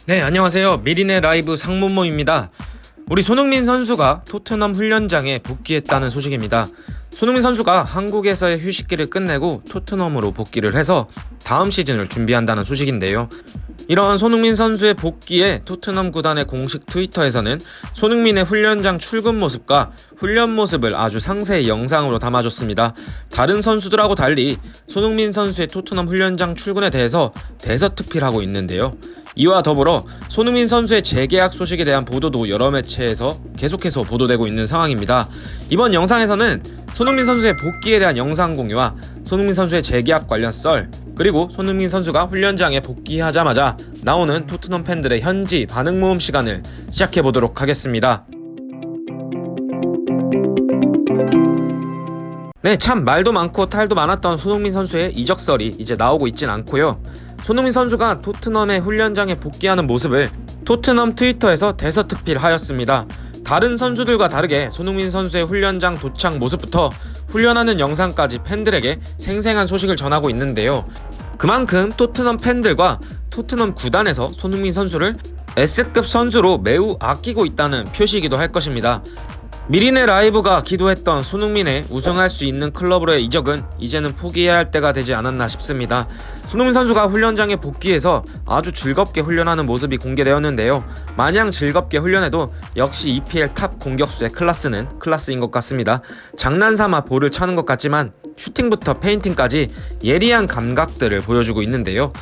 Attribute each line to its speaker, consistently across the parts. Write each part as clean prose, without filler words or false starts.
Speaker 1: 네, 안녕하세요. 미리네 라이브 상문모입니다. 우리 손흥민 선수가 토트넘 훈련장에 복귀했다는 소식입니다. 손흥민 선수가 한국에서의 휴식기를 끝내고 토트넘으로 복귀를 해서 다음 시즌을 준비한다는 소식인데요. 이런 손흥민 선수의 복귀에 토트넘 구단의 공식 트위터에서는 손흥민의 훈련장 출근 모습과 훈련 모습을 아주 상세히 영상으로 담아줬습니다. 다른 선수들하고 달리 손흥민 선수의 토트넘 훈련장 출근에 대해서 대서특필하고 있는데요. 이와 더불어 손흥민 선수의 재계약 소식에 대한 보도도 여러 매체에서 계속해서 보도되고 있는 상황입니다. 이번 영상에서는 손흥민 선수의 복귀에 대한 영상 공유와 손흥민 선수의 재계약 관련 썰, 그리고 손흥민 선수가 훈련장에 복귀하자마자 나오는 토트넘 팬들의 현지 반응 모음 시간을 시작해보도록 하겠습니다. 네, 참 말도 많고 탈도 많았던 손흥민 선수의 이적설이 이제 나오고 있진 않고요. 손흥민 선수가 토트넘의 훈련장에 복귀하는 모습을 토트넘 트위터에서 대서특필하였습니다. 다른 선수들과 다르게 손흥민 선수의 훈련장 도착 모습부터 훈련하는 영상까지 팬들에게 생생한 소식을 전하고 있는데요. 그만큼 토트넘 팬들과 토트넘 구단에서 손흥민 선수를 S급 선수로 매우 아끼고 있다는 표시이기도 할 것입니다. 미리네 라이브가 기도했던 손흥민의 우승할 수 있는 클럽으로의 이적은 이제는 포기해야 할 때가 되지 않았나 싶습니다. 손흥민 선수가 훈련장에 복귀해서 아주 즐겁게 훈련하는 모습이 공개되었는데요. 마냥 즐겁게 훈련해도 역시 EPL 탑 공격수의 클래스는 클래스인 것 같습니다. 장난삼아 볼을 차는 것 같지만 슈팅부터 페인팅까지 예리한 감각들을 보여주고 있는데요.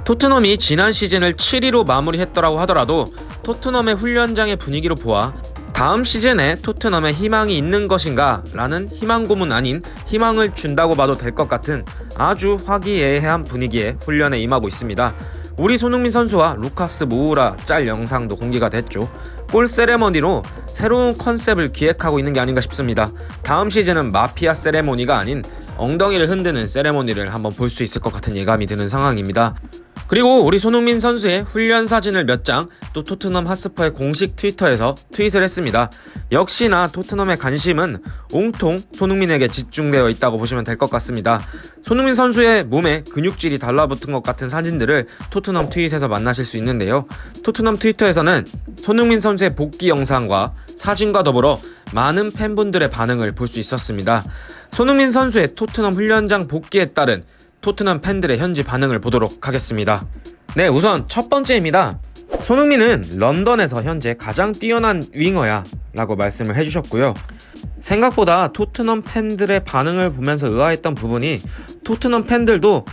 Speaker 1: 토트넘이 지난 시즌을 7위로 마무리했더라고 하더라도 토트넘의 훈련장의 분위기로 보아 다음 시즌에 토트넘에 희망이 있는 것인가? 라는 희망 고문 아닌 희망을 준다고 봐도 될 것 같은 아주 화기애애한 분위기에 훈련에 임하고 있습니다. 우리 손흥민 선수와 루카스 모우라 짤 영상도 공개가 됐죠. 골 세레머니로 새로운 컨셉을 기획하고 있는 게 아닌가 싶습니다. 다음 시즌은 마피아 세레모니가 아닌 엉덩이를 흔드는 세레모니를 한번 볼 수 있을 것 같은 예감이 드는 상황입니다. 그리고 우리 손흥민 선수의 훈련 사진을 몇 장 또 토트넘 핫스퍼의 공식 트위터에서 트윗을 했습니다. 역시나 토트넘의 관심은 온통 손흥민에게 집중되어 있다고 보시면 될 것 같습니다. 손흥민 선수의 몸에 근육질이 달라붙은 것 같은 사진들을 토트넘 트윗에서 만나실 수 있는데요. 토트넘 트위터에서는 손흥민 선수의 복귀 영상과 사진과 더불어 많은 팬분들의 반응을 볼 수 있었습니다. 손흥민 선수의 토트넘 훈련장 복귀에 따른 토트넘 팬들의 현지 반응을 보도록 하겠습니다. 네, 우선 첫 번째입니다. 손흥민은 런던에서 현재 가장 뛰어난 윙어야 라고 말씀을 해주셨고요. 생각보다 토트넘 팬들의 반응을 보면서 의아했던 부분이 토트넘 팬들도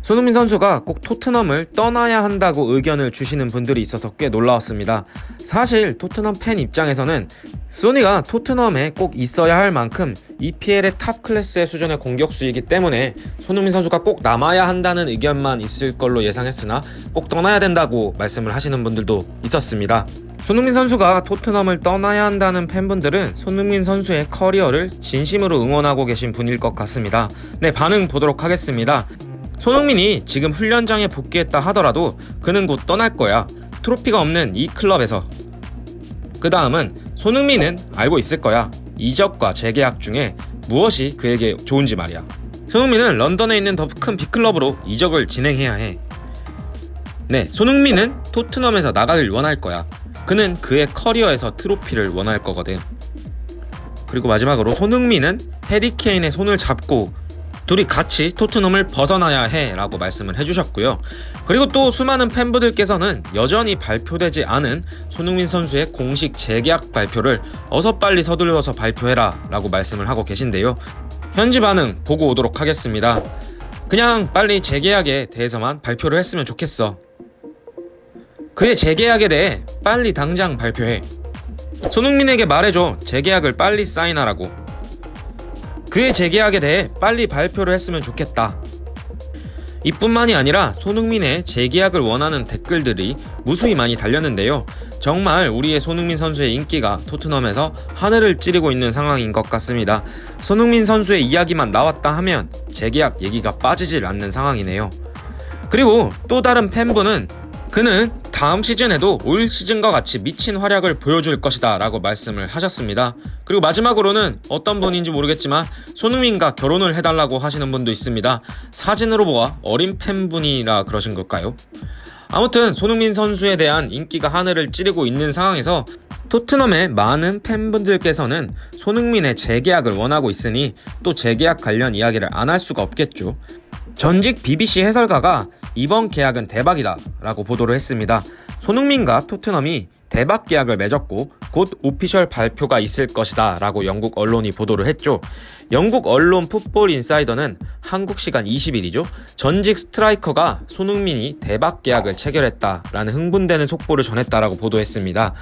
Speaker 1: 손흥민 선수가 꼭 토트넘을 떠나야 한다고 의견을 주시는 분들이 있어서 꽤 놀라웠습니다. 사실 토트넘 팬 입장에서는 소니가 토트넘에 꼭 있어야 할 만큼 EPL의 탑 클래스의 수준의 공격수이기 때문에 손흥민 선수가 꼭 남아야 한다는 의견만 있을 걸로 예상했으나 꼭 떠나야 된다고 말씀을 하시는 분들도 있었습니다. 손흥민 선수가 토트넘을 떠나야 한다는 팬분들은 손흥민 선수의 커리어를 진심으로 응원하고 계신 분일 것 같습니다. 네, 반응 보도록 하겠습니다. 손흥민이 지금 훈련장에 복귀했다 하더라도 그는 곧 떠날 거야. 트로피가 없는 이 클럽에서. 그 다음은 손흥민은 알고 있을 거야. 이적과 재계약 중에 무엇이 그에게 좋은지 말이야. 손흥민은 런던에 있는 더 큰 빅클럽으로 이적을 진행해야 해. 네, 손흥민은 토트넘에서 나가길 원할 거야. 그는 그의 커리어에서 트로피를 원할 거거든. 그리고 마지막으로 손흥민은 해리 케인의 손을 잡고 둘이 같이 토트넘을 벗어나야 해 라고 말씀을 해주셨고요. 그리고 또 수많은 팬분들께서는 여전히 발표되지 않은 손흥민 선수의 공식 재계약 발표를 어서 빨리 서둘러서 발표해라 라고 말씀을 하고 계신데요. 현지 반응 보고 오도록 하겠습니다. 그냥 빨리 재계약에 대해서만 발표를 했으면 좋겠어. 그의 재계약에 대해 빨리 당장 발표해. 손흥민에게 말해줘. 재계약을 빨리 사인하라고. 그의 재계약에 대해 빨리 발표를 했으면 좋겠다. 이뿐만이 아니라 손흥민의 재계약을 원하는 댓글들이 무수히 많이 달렸는데요. 정말 우리의 손흥민 선수의 인기가 토트넘에서 하늘을 찌르고 있는 상황인 것 같습니다. 손흥민 선수의 이야기만 나왔다 하면 재계약 얘기가 빠지질 않는 상황이네요. 그리고 또 다른 팬분은 그는 다음 시즌에도 올 시즌과 같이 미친 활약을 보여줄 것이다 라고 말씀을 하셨습니다. 그리고 마지막으로는 어떤 분인지 모르겠지만 손흥민과 결혼을 해달라고 하시는 분도 있습니다. 사진으로 보아 어린 팬분이라 그러신 걸까요? 아무튼 손흥민 선수에 대한 인기가 하늘을 찌르고 있는 상황에서 토트넘의 많은 팬분들께서는 손흥민의 재계약을 원하고 있으니 또 재계약 관련 이야기를 안 할 수가 없겠죠. 전직 BBC 해설가가 이번 계약은 대박이다 라고 보도를 했습니다. 손흥민과 토트넘이 대박 계약을 맺었고 곧 오피셜 발표가 있을 것이다 라고 영국 언론이 보도를 했죠. 영국 언론 풋볼 인사이더는 한국 시간 20일이죠. 전직 스트라이커가 손흥민이 대박 계약을 체결했다 라는 흥분되는 속보를 전했다라고 보도했습니다.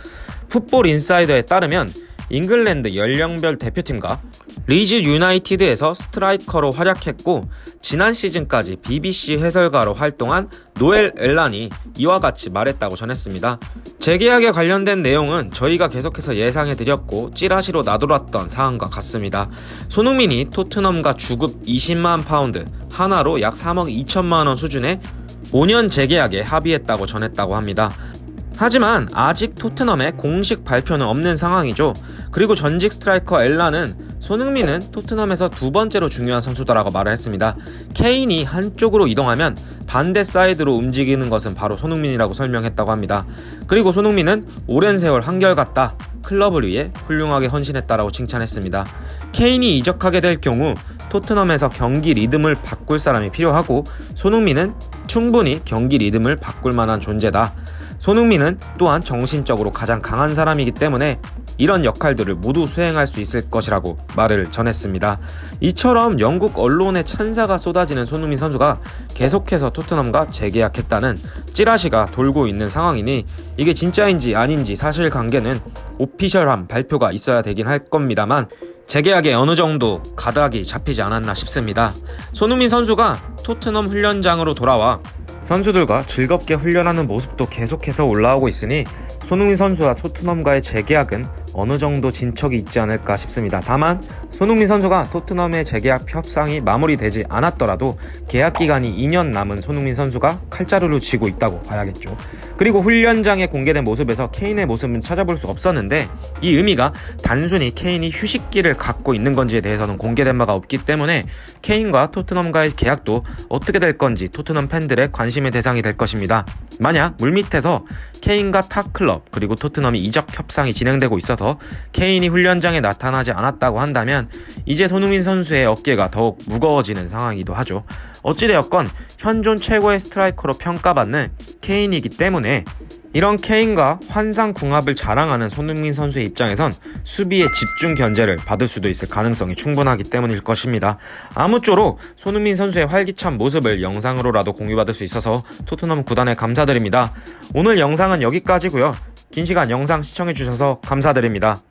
Speaker 1: 풋볼 인사이더에 따르면 잉글랜드 연령별 대표팀과 리즈 유나이티드에서 스트라이커로 활약했고 지난 시즌까지 BBC 해설가로 활동한 노엘 엘란이 이와 같이 말했다고 전했습니다. 재계약에 관련된 내용은 저희가 계속해서 예상해드렸고 찌라시로 나돌았던 사안과 같습니다. 손흥민이 토트넘과 주급 20만 파운드, 하나로 약 3억 2천만 원 수준의 5년 재계약에 합의했다고 전했다고 합니다. 하지만 아직 토트넘에 공식 발표는 없는 상황이죠. 그리고 전직 스트라이커 엘라는 손흥민은 토트넘에서 두 번째로 중요한 선수다라고 말을 했습니다. 케인이 한쪽으로 이동하면 반대 사이드로 움직이는 것은 바로 손흥민이라고 설명했다고 합니다. 그리고 손흥민은 오랜 세월 한결같다. 클럽을 위해 훌륭하게 헌신했다라고 칭찬했습니다. 케인이 이적하게 될 경우 토트넘에서 경기 리듬을 바꿀 사람이 필요하고 손흥민은 충분히 경기 리듬을 바꿀 만한 존재다. 손흥민은 또한 정신적으로 가장 강한 사람이기 때문에 이런 역할들을 모두 수행할 수 있을 것이라고 말을 전했습니다. 이처럼 영국 언론의 찬사가 쏟아지는 손흥민 선수가 계속해서 토트넘과 재계약했다는 찌라시가 돌고 있는 상황이니 이게 진짜인지 아닌지 사실관계는 오피셜한 발표가 있어야 되긴 할 겁니다만 재계약에 어느 정도 가닥이 잡히지 않았나 싶습니다. 손흥민 선수가 토트넘 훈련장으로 돌아와 선수들과 즐겁게 훈련하는 모습도 계속해서 올라오고 있으니 손흥민 선수와 토트넘과의 재계약은 어느 정도 진척이 있지 않을까 싶습니다. 다만 손흥민 선수가 토트넘의 재계약 협상이 마무리되지 않았더라도 계약 기간이 2년 남은 손흥민 선수가 칼자루를 쥐고 있다고 봐야겠죠. 그리고 훈련장에 공개된 모습에서 케인의 모습은 찾아볼 수 없었는데 이 의미가 단순히 케인이 휴식기를 갖고 있는 건지에 대해서는 공개된 바가 없기 때문에 케인과 토트넘과의 계약도 어떻게 될 건지 토트넘 팬들의 관심의 대상이 될 것입니다. 만약 물밑에서 케인과 타 클럽 그리고 토트넘이 이적 협상이 진행되고 있어서 케인이 훈련장에 나타나지 않았다고 한다면 이제 손흥민 선수의 어깨가 더욱 무거워지는 상황이기도 하죠. 어찌되었건 현존 최고의 스트라이커로 평가받는 케인이기 때문에 이런 케인과 환상궁합을 자랑하는 손흥민 선수의 입장에선 수비의 집중 견제를 받을 수도 있을 가능성이 충분하기 때문일 것입니다. 아무쪼록 손흥민 선수의 활기찬 모습을 영상으로라도 공유받을 수 있어서 토트넘 구단에 감사드립니다. 오늘 영상은 여기까지고요. 긴 시간 영상 시청해주셔서 감사드립니다.